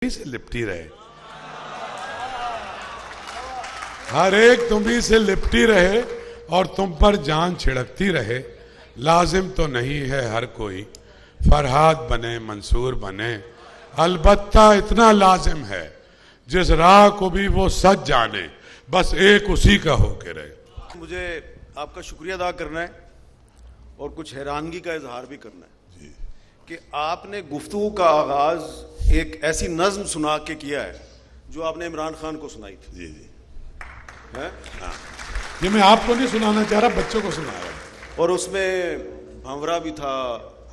से लिपटी रहे, हर एक तुम्ही से लिपटी रहे और तुम पर जान छिड़कती रहे। लाजिम तो नहीं है हर कोई फरहाद बने मंसूर बने, अलबत्ता इतना लाजिम है जिस राह को भी वो सच जाने, बस एक उसी का होके रहे। मुझे आपका शुक्रिया अदा करना है और कुछ हैरानगी का इजहार भी करना है कि आपने गुफ्तगू का आगाज एक ऐसी नज्म सुना के किया है जो आपने इमरान खान को सुनाई थी। जी जी है? हाँ, ये मैं आपको नहीं सुनाना चाह रहा, बच्चों को सुना रहा। और उसमें भंवरा भी था,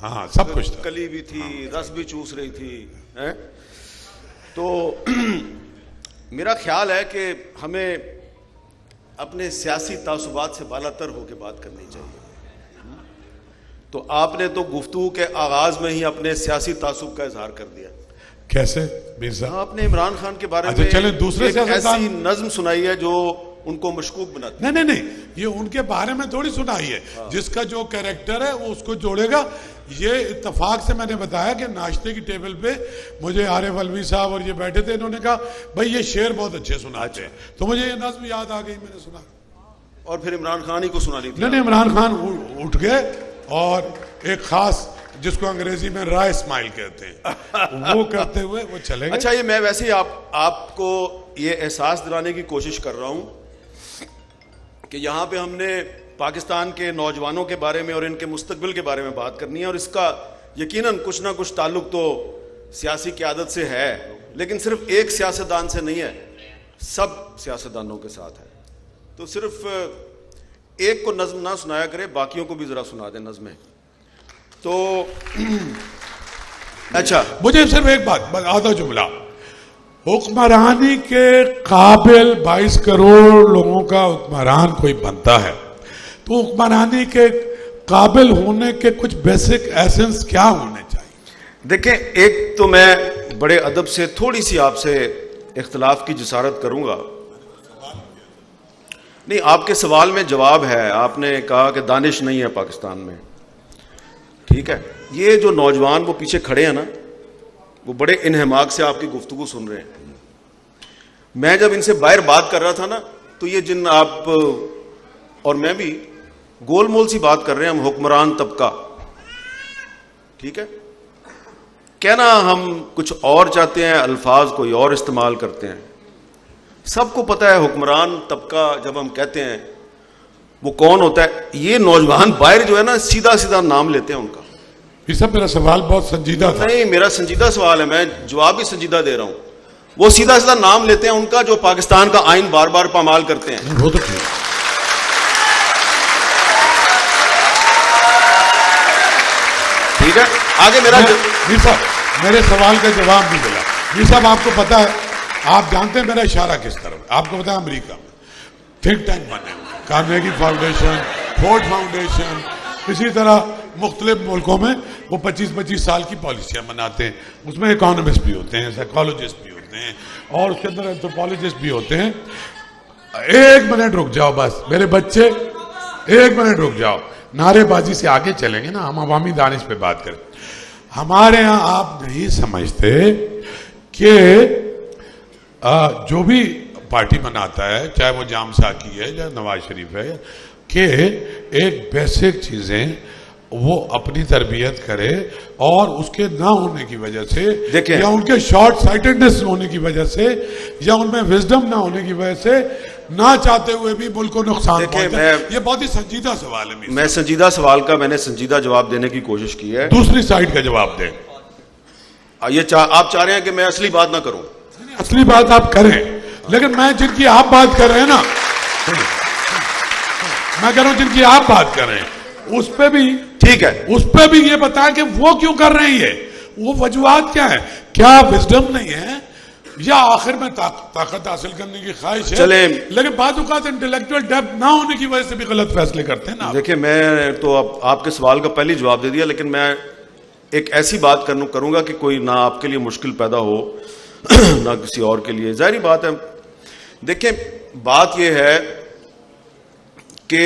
हाँ सब कुछ था, कली भी थी, हाँ, रस भी चूस रही थी। है? तो मेरा ख्याल है कि हमें अपने सियासी तासुबात से बालातर होकर बात करनी चाहिए। तो आपने तो गुफ्तगू के आगाज में ही अपने सियासी तासुब का इजहार कर दिया। कैसे मीर साहब? आपने इमरान खान के बारे अच्छा, में चले दूसरे एक ऐसी नज्म सुनाई है जो उनको मशकूक बनाती है। नहीं, ये उनके बारे में थोड़ी सुनाई है। हाँ। जिसका जो कैरेक्टर है वो उसको जोड़ेगा। ये इत्तेफाक से मैंने बताया कि नाश्ते की टेबल पे मुझे आरिफ अलवी साहब और ये बैठे थे, इन्होंने कहा भाई ये शेर बहुत अच्छे सुनाते हैं, तो मुझे ये नज्म याद आ गई, मैंने सुना और फिर इमरान खान ही को सुना ली थी। नहीं, इमरान खान उठ गए और एक खास जिसको अंग्रेजी में राय स्माइल कहते हैं वो करते हुए वो चले गए। अच्छा, ये मैं वैसे ही आपको ये एहसास दिलाने की कोशिश कर रहा हूं कि यहाँ पे हमने पाकिस्तान के नौजवानों के बारे में और इनके मुस्तकबिल के बारे में बात करनी है, और इसका यकीनन कुछ ना कुछ ताल्लुक तो सियासी क़यादत से है, लेकिन सिर्फ एक सियासतदान से नहीं है, सब सियासतदानों के साथ है। तो सिर्फ एक को नज्म ना सुनाया करे, बाकियों को भी जरा सुना दे नज्में। तो अच्छा, मुझे सिर्फ एक बात, आधा जुमला। हुक्मरानी के काबिल 22 करोड़ लोगों का हुक्मरान कोई बनता है, तो हुक्मरानी के काबिल होने के कुछ बेसिक एसेंस क्या होने चाहिए? देखें, एक तो मैं बड़े अदब से थोड़ी सी आपसे इख्तलाफ की जिसारत करूंगा। नहीं, आपके सवाल में जवाब है। आपने कहा कि दानिश नहीं है पाकिस्तान में, ठीक है। ये जो नौजवान वो पीछे खड़े हैं ना, वो बड़े इन्हमाक से आपकी गुफ्तगू सुन रहे हैं। मैं जब इनसे बाहर बात कर रहा था ना, तो ये जिन आप और मैं भी गोलमोल सी बात कर रहे हैं, हम हुक्मरान तबका, ठीक है। कहना हम कुछ और चाहते हैं, अल्फाज कोई और इस्तेमाल करते हैं। सबको पता है हुक्मरान तबका जब हम कहते हैं वो कौन होता है। ये नौजवान बाहर जो है ना, सीधा सीधा नाम लेते हैं उनका। ये सब मेरा सवाल बहुत संजीदा था। नहीं, मेरा संजीदा सवाल है, मैं जवाब भी संजीदा दे रहा हूं। वो सीधा सीधा नाम लेते हैं उनका, जो पाकिस्तान का आइन बार बार पामाल करते हैं। वो तो ठीक, ठीक है। आगे मेरा मीर साहब मेरे सवाल का जवाब नहीं मिला। मीर साहब आपको पता है, आप जानते हैं मेरा इशारा किस तरफ, आपको पता है अमेरिका में थिंक टैंक बने हुए, कार्नेगी फाउंडेशन, फोर्ड फाउंडेशन, इसी तरह मुख्तलिफ मुल्कों में वो 25-25 साल की पॉलिसियां बनाते हैं। उसमें इकोनॉमिस्ट भी होते हैं, साइकोलॉजिस्ट भी होते हैं, और उसके अंदर एंथ्रोपोलॉजिस्ट भी होते हैं। एक मिनट रुक जाओ बस मेरे बच्चे, एक मिनट रुक जाओ। नारेबाजी से आगे चलेंगे ना, हम अवामी दानिश पे बात करें। हमारे यहाँ आप नहीं समझते कि जो भी पार्टी बनाता है, चाहे वो जाम साकी है या नवाज शरीफ है, कि एक बेसिक चीजें वो अपनी तरबियत करे, और उसके ना होने की वजह से, या उनके शॉर्ट साइटेडनेस होने की वजह से, या उनमें विजडम ना होने की वजह से, ना चाहते हुए भी मुल्क को नुकसान पहुंचता है। ये बहुत ही संजीदा सवाल है। मैं संजीदा सवाल का मैंने संजीदा जवाब देने की कोशिश की है। दूसरी साइड का जवाब दें। ये आप चाह रहे हैं कि मैं असली बात ना करूं? असली बात आप करें, लेकिन मैं जिनकी आप बात कर रहे हैं ना, मैं कह रहा हूं जिनकी आप बात कर रहे हैं उस पे भी, ठीक है, उस पे भी ये बताएं कि वो क्यों कर रही है, वो वजूहात क्या है, क्या विजडम नहीं है, या आखिर में ताकत हासिल करने की ख्वाहिश है। चले, लेकिन बात औक़ात इंटेलेक्चुअल डेप्थ ना होने की वजह से भी गलत फैसले करते हैं ना। देखिए, मैं तो अब आपके सवाल का पहले जवाब दे दिया, लेकिन मैं एक ऐसी बात करूंगा कि कोई ना आपके लिए मुश्किल पैदा हो ना किसी और के लिए। जाहिर बात है। देखें, बात यह है कि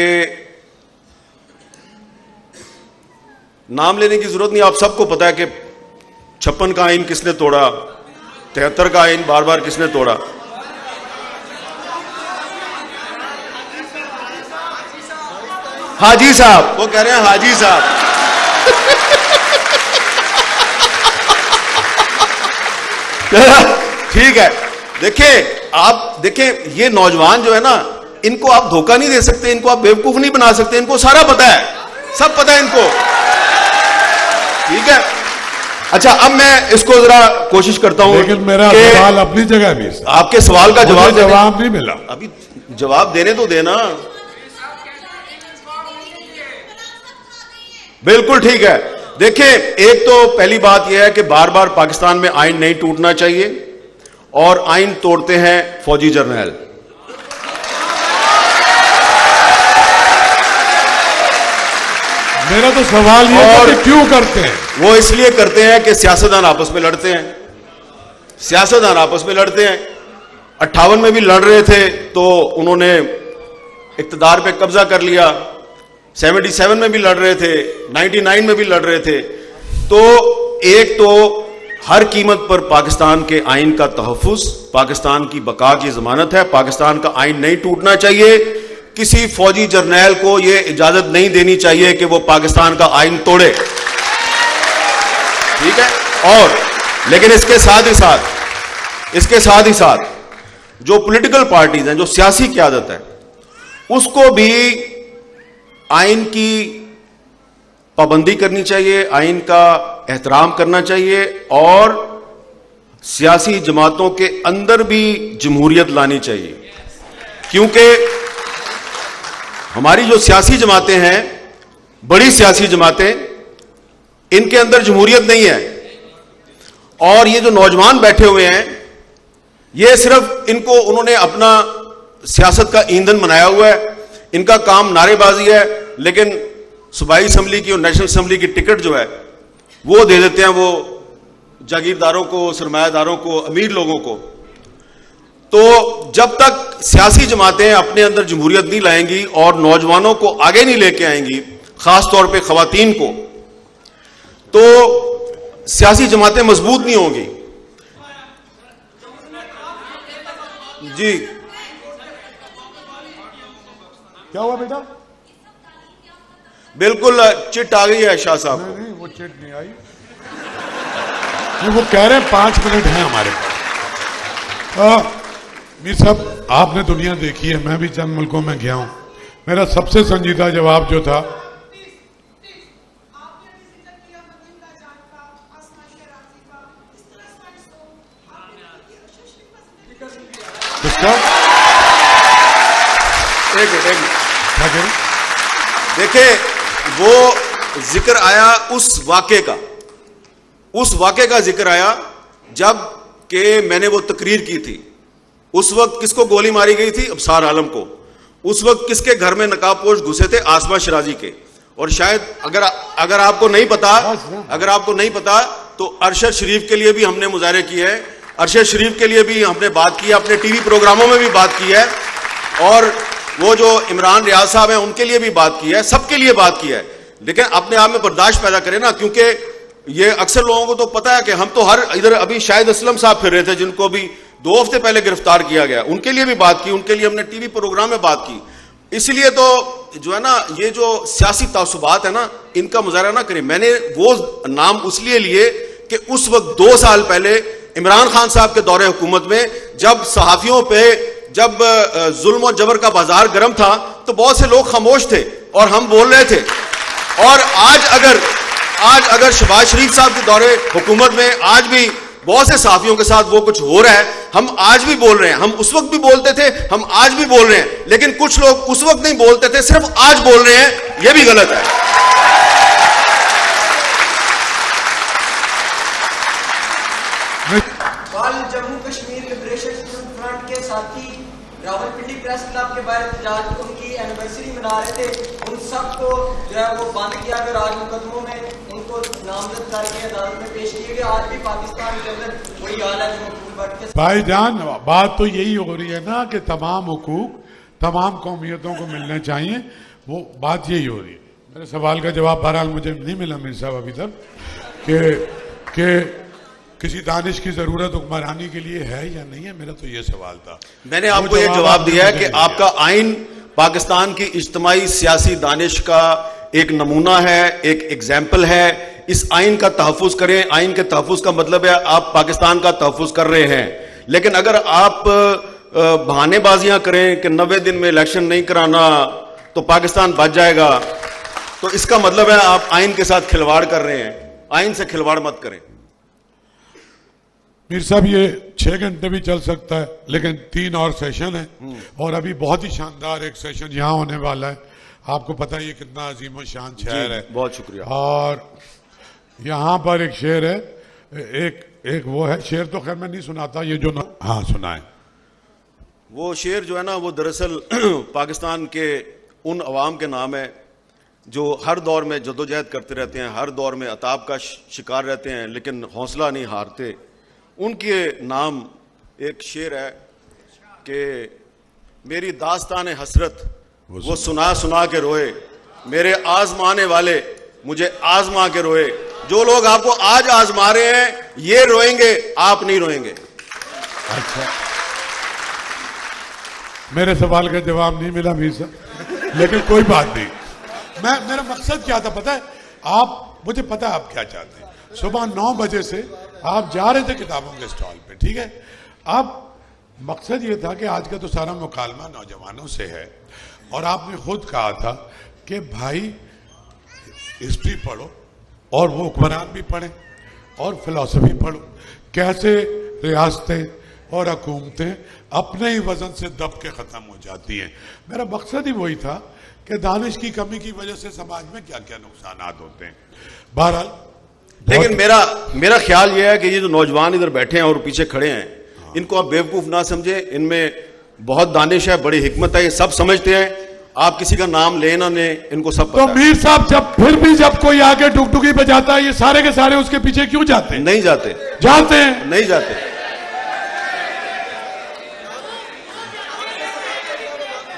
नाम लेने की जरूरत नहीं, आप सबको पता है कि 56 का आइन किसने तोड़ा, 73 का आइन बार बार किसने तोड़ा? हाजी साहब, वो कह रहे हैं हाजी साहब। ठीक है, देखिए आप देखें, ये नौजवान जो है ना, इनको आप धोखा नहीं दे सकते, इनको आप बेवकूफ नहीं बना सकते, इनको सारा पता है, सब पता है इनको। ठीक है, अच्छा अब मैं इसको जरा कोशिश करता हूं, लेकिन मेरा सवाल अपनी जगह भी है। आपके सवाल का जवाब नहीं मिला। अभी जवाब देने तो देना। बिल्कुल ठीक है। देखिए, एक तो पहली बात यह है कि बार बार पाकिस्तान में आइन नहीं टूटना चाहिए, और आइन तोड़ते हैं फौजी जर्नैल। मेरा तो सवाल ये है कि क्यों करते हैं? वो इसलिए करते हैं कि सियासतदान आपस में लड़ते हैं, सियासतदान आपस में लड़ते हैं। 58 में भी लड़ रहे थे तो उन्होंने इक्तदार पे कब्जा कर लिया, 77 में भी लड़ रहे थे, 99 में भी लड़ रहे थे। तो एक तो हर कीमत पर पाकिस्तान के आइन का तहफ्फुज, पाकिस्तान की बका की जमानत है, पाकिस्तान का आइन नहीं टूटना चाहिए। किसी फौजी जर्नैल को यह इजाजत नहीं देनी चाहिए कि वो पाकिस्तान का आइन तोड़े। ठीक है, और लेकिन इसके साथ ही साथ जो पॉलिटिकल पार्टीज हैं, जो सियासी क़यादत है, उसको भी आइन की पाबंदी करनी चाहिए, आइन का एहतराम करना चाहिए, और सियासी जमातों के अंदर भी जमहूरियत लानी चाहिए। क्योंकि हमारी जो सियासी जमातें हैं, बड़ी सियासी जमातें, इनके अंदर जमहूरियत नहीं है। और ये जो नौजवान बैठे हुए हैं, ये सिर्फ इनको उन्होंने अपना सियासत का ईंधन बनाया हुआ है, इनका काम नारेबाजी है। लेकिन सूबाई असम्बली की और नेशनल असम्बली की टिकट जो है वो दे देते हैं वो जागीरदारों को, सरमायादारों को, अमीर लोगों को। तो जब तक सियासी जमातें अपने अंदर जमहूरियत नहीं लाएंगी और नौजवानों को आगे नहीं लेके आएंगी, खास तौर पे खवातीन को, तो सियासी जमातें मजबूत नहीं होंगी। जी क्या हुआ बेटा? बिल्कुल चिट आ गई है शाह साहब। नहीं, वो चिट नहीं आई। वो कह रहे हैं 5 मिनट हैं हमारे पास। मीर साहब, आपने दुनिया देखी है, मैं भी चंद मुल्कों में गया हूं। मेरा सबसे संजीदा जवाब जो था, किसका? एक मिनट देखिए, वो जिक्र आया उस वाक़े का जिक्र आया जब कि मैंने वो तकरीर की थी। उस वक्त किसको गोली मारी गई थी? अबसार आलम को। उस वक्त किसके घर में नकाबपोश घुसे थे? आसमा शिराजी के। और शायद अगर आपको नहीं पता तो अरशद शरीफ के लिए भी हमने मुजाहरे किए हैं, अरशद शरीफ के लिए भी हमने बात की है, अपने टीवी प्रोग्रामों में भी बात की है, और वो जो इमरान रियाज साहब हैं उनके लिए भी बात की है, सबके लिए बात की है। लेकिन अपने आप में बर्दाश्त पैदा करें ना, क्योंकि ये अक्सर लोगों को तो पता है कि हम तो हर इधर, अभी शाहिद असलम साहब फिर रहे थे जिनको भी 2 हफ्ते पहले गिरफ्तार किया गया, उनके लिए भी बात की, उनके लिए हमने टीवी प्रोग्राम में बात की। इसलिए तो जो है ना, ये जो सियासी तासुबात है ना, इनका मुजाहरा ना करें। मैंने वो नाम उसलिए लिए कि उस वक्त 2 साल पहले इमरान खान साहब के दौरे हुकूमत में जब सहाफियों पे जब जुल्म और जबर का बाजार गर्म था, तो बहुत से लोग खामोश थे और हम बोल रहे थे। और आज अगर शहबाज शरीफ साहब के दौरे हुकूमत में आज भी बहुत से सहाफियों के साथ वो कुछ हो रहा है, हम आज भी बोल रहे हैं, हम उस वक्त भी बोलते थे, हम आज भी बोल रहे हैं। लेकिन कुछ लोग उस वक्त नहीं बोलते थे, सिर्फ आज बोल रहे हैं, यह भी गलत है। कल जम्मू कश्मीर लिबरेशन फ्रंट के साथी रावलपिंडी प्रेस क्लब के बाहर एहतजाज, उनकी एनिवर्सरी मना रहे थे, उन सबको जो है वो बंद किया गया, आज मुकदमों में उनको नामजद करके अदालत में पेश किए गए। आज भी पाकिस्तान के अंदर वही हाल है जो भाईजान, बात तो यही हो रही है ना कि तमाम हुकूक तमाम कौमियतों को मिलने चाहिए, वो बात यही हो रही है। मेरे सवाल का जवाब बहरहाल मुझे नहीं मिला मेरे साहब अभी तक, कि किसी दानिश की जरूरत हुक्मरानी के लिए है या नहीं है, मेरा तो ये सवाल था। मैंने वो आपको ये जवाब आपने दिया है मुझे कि दिया। आपका आइन पाकिस्तान की इज्तिमाई सियासी दानिश का एक नमूना है, एक एग्जाम्पल है। इस आइन का तहफ़्फ़ुज़ करें। आइन के तहफ़्फ़ुज़ का मतलब है आप पाकिस्तान का तहफ़्फ़ुज़ कर रहे हैं। लेकिन अगर आप बहानेबाजियां करें कि 90 दिन में इलेक्शन नहीं कराना तो पाकिस्तान बच जाएगा, तो इसका मतलब है आप आइन के साथ खिलवाड़ कर रहे हैं। आइन से खिलवाड़ मत करें। मीर साहब, ये 6 घंटे भी चल सकता है, लेकिन 3 और सेशन है और अभी बहुत ही शानदार एक सेशन यहाँ होने वाला है। आपको पता है ये कितना अजीम और शान शहर है। बहुत शुक्रिया। और यहाँ पर एक शेर है, एक वो है शेर, तो खैर मैं नहीं सुनाता, ये जो हाँ सुनाए। वो शेर जो है ना, वो दरअसल पाकिस्तान के उन अवाम के नाम है जो हर दौर में जदोजहद करते रहते हैं, हर दौर में अताब का शिकार रहते हैं, लेकिन हौसला नहीं हारते। उनके नाम एक शेर है कि मेरी दास्तान हसरत वो सुना सुना के रोए, मेरे आजमाने वाले मुझे आजमा के रोए। जो लोग आपको आज आजमा रहे हैं ये रोएंगे, आप नहीं रोएंगे। अच्छा, मेरे सवाल का जवाब नहीं मिला मीर साहब, लेकिन कोई बात नहीं। मेरा मकसद क्या था पता है? मुझे पता है आप क्या चाहते हैं। सुबह 9 बजे से आप जा रहे थे किताबों के स्टॉल पे, ठीक है। अब मकसद ये था कि आज का तो सारा मुकालमा नौजवानों से है, और आपने खुद कहा था कि भाई हिस्ट्री पढ़ो और वो हुक्मरान भी पढ़ें और फिलॉसफी पढ़ो, कैसे रियासतें और हुकूमतें अपने ही वजन से दब के ख़त्म हो जाती हैं। मेरा मकसद ही वही था कि दानिश की कमी की वजह से समाज में क्या क्या नुकसानात होते हैं। बहरहाल, लेकिन मेरा ख्याल यह है कि ये जो नौजवान इधर बैठे हैं और पीछे खड़े हैं, इनको आप बेवकूफ़ ना समझे। इनमें बहुत दानिश है, बड़ी हिकमत है, ये सब समझते हैं। आप किसी का नाम ले ना ले, इनको सब पता तो मीर साहब, जब कोई आके टुकटुकी बजाता है, ये सारे के सारे उसके पीछे क्यों जाते हैं? नहीं जाते, जानते हैं? नहीं जाते।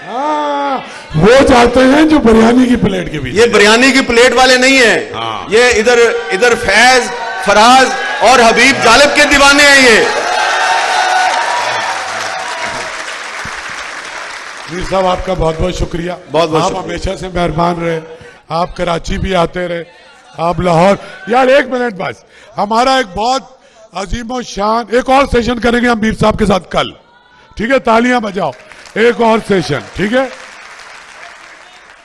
हाँ, वो जाते हैं जो बिरयानी की प्लेट के पीछे। ये बिरयानी की प्लेट वाले नहीं है। हाँ। ये इधर फैज, फराज और हबीब जालिब के दीवाने हैं ये। मीर साहब, आपका बहुत बहुत शुक्रिया। बहुत बहुत आप शुक्रिया। हमेशा से मेहरबान रहे। आप कराची भी आते रहे, आप लाहौर। यार 1 मिनट बस, हमारा एक बहुत अजीम शान एक और सेशन करेंगे हम मीर साहब के साथ कल, ठीक है? तालियां बजाओ, एक और सेशन, ठीक है?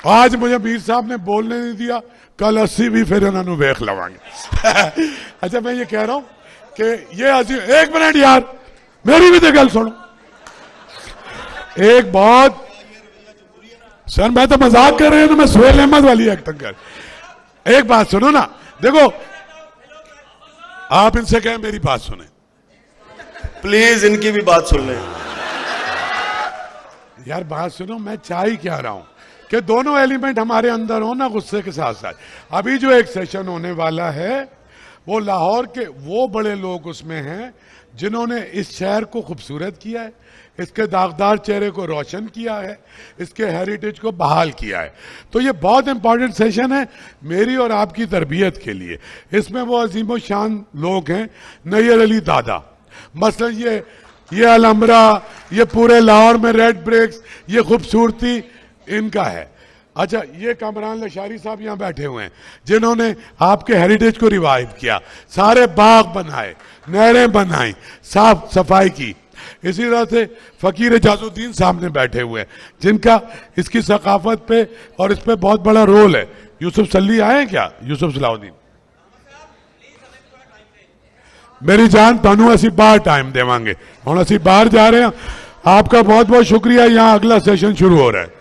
आज मुझे मीर साहब ने बोलने नहीं दिया, कल 80 भी फिर इन्होंने वेख लवांगे। अच्छा, मैं ये कह रहा हूं कि ये अजीम, 1 मिनट यार, मेरी भी तो गल सुनो। एक बहुत सर, मैं तो मजाक कर रहे हैं, तो मैं सुहेल अहमद वाली एक्टिंग कर। एक बात सुनो ना, देखो आप इनसे कहें मेरी बात सुने, प्लीज इनकी भी बात सुन लें। यार बात सुनो, मैं चाह ही क्या रहा हूं कि दोनों एलिमेंट हमारे अंदर हो ना, गुस्से के साथ साथ। अभी जो एक सेशन होने वाला है वो लाहौर के वो बड़े लोग उसमें हैं जिन्होंने इस शहर को खूबसूरत किया है, इसके दागदार चेहरे को रोशन किया है, इसके हेरिटेज को बहाल किया है। तो ये बहुत इंपॉर्टेंट सेशन है मेरी और आपकी तरबियत के लिए। इसमें वो अजीम शान लोग हैं, नैयर अली दादा मसलन, ये अलमरा, ये पूरे लाहौर में रेड ब्रिक्स, ये खूबसूरती इनका है। अच्छा, ये कामरान लशारी साहब यहाँ बैठे हुए हैं जिन्होंने आपके हेरिटेज को रिवाइव किया, सारे बाग बनाए, नहरें बनाई, साफ सफाई की। इसी तरह से फकीर एजाजुद्दीन सामने बैठे हुए हैं जिनका इसकी सकाफत पे और इस पे बहुत बड़ा रोल है। यूसुफ सल्ली आए हैं क्या? यूसुफ सलाउद्दीन, मेरी जान, तानू असी बाहर टाइम देवांगे, हम असी बाहर जा रहे हैं। आपका बहुत बहुत शुक्रिया। यहाँ अगला सेशन शुरू हो रहा है।